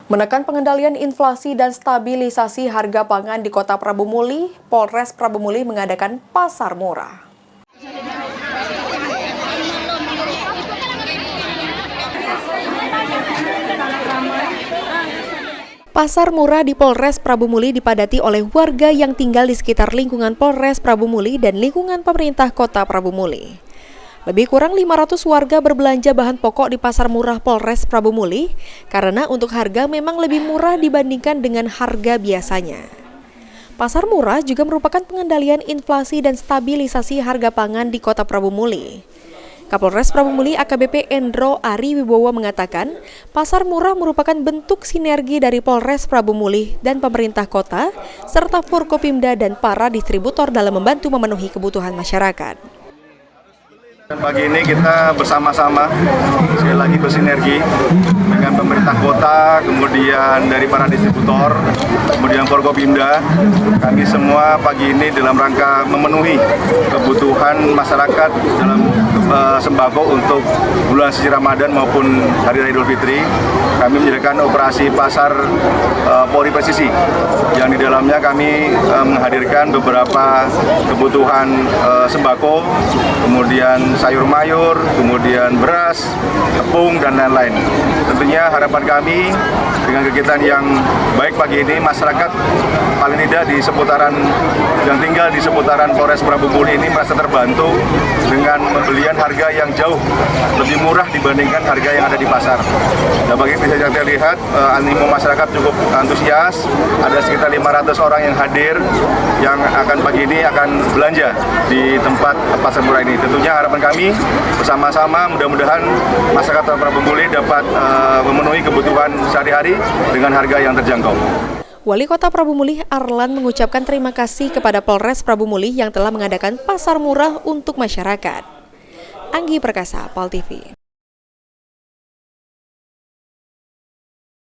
Menekan pengendalian inflasi dan stabilisasi harga pangan di Kota Prabu Muli, Polres Prabu Muli mengadakan pasar murah. Pasar murah di Polres Prabu Muli dipadati oleh warga yang tinggal di sekitar lingkungan Polres Prabu Muli dan lingkungan pemerintah Kota Prabu Muli. Lebih kurang 500 warga berbelanja bahan pokok di pasar murah Polres Prabu Muli karena untuk harga memang lebih murah dibandingkan dengan harga biasanya. Pasar murah juga merupakan pengendalian inflasi dan stabilisasi harga pangan di Kota Prabu Muli. Kapolres Prabu Muli AKBP Endro Ari Wibowo mengatakan, pasar murah merupakan bentuk sinergi dari Polres Prabu Muli dan pemerintah kota, serta Forkopimda dan para distributor dalam membantu memenuhi kebutuhan masyarakat. Pagi ini kita bersama-sama, sekali lagi bersinergi dengan pemerintah kota, kemudian dari para distributor, kemudian Forkopimda. Kami semua pagi ini dalam rangka memenuhi kebutuhan masyarakat dalam sembako untuk bulan suci Ramadan maupun Hari Raya Idul Fitri. Kami menyediakan operasi pasar Polri Presisi, yang di dalamnya kami menghadirkan beberapa kebutuhan sembako, kemudian sayur mayur, kemudian beras, tepung, dan lain-lain. Tentunya harapan kami dengan kegiatan yang baik pagi ini, masyarakat paling tidak di seputaran yang tinggal di seputaran Polres Prabu Muli ini merasa terbantu dengan pembelian harga yang jauh lebih murah dibandingkan harga yang ada di pasar. Dan bagi bisa kita lihat animo masyarakat cukup antusias, ada sekitar 500 orang yang hadir yang akan pagi ini akan belanja di tempat pasar murah ini. Tentunya harapan kami bersama-sama mudah-mudahan masyarakat Prabu Muli dapat memenuhi kebutuhan sehari-hari dengan harga yang terjangkau. Wali Kota Prabu Muli Arlan mengucapkan terima kasih kepada Polres Prabu Muli yang telah mengadakan pasar murah untuk masyarakat. Anggi Perkasa, PAL TV.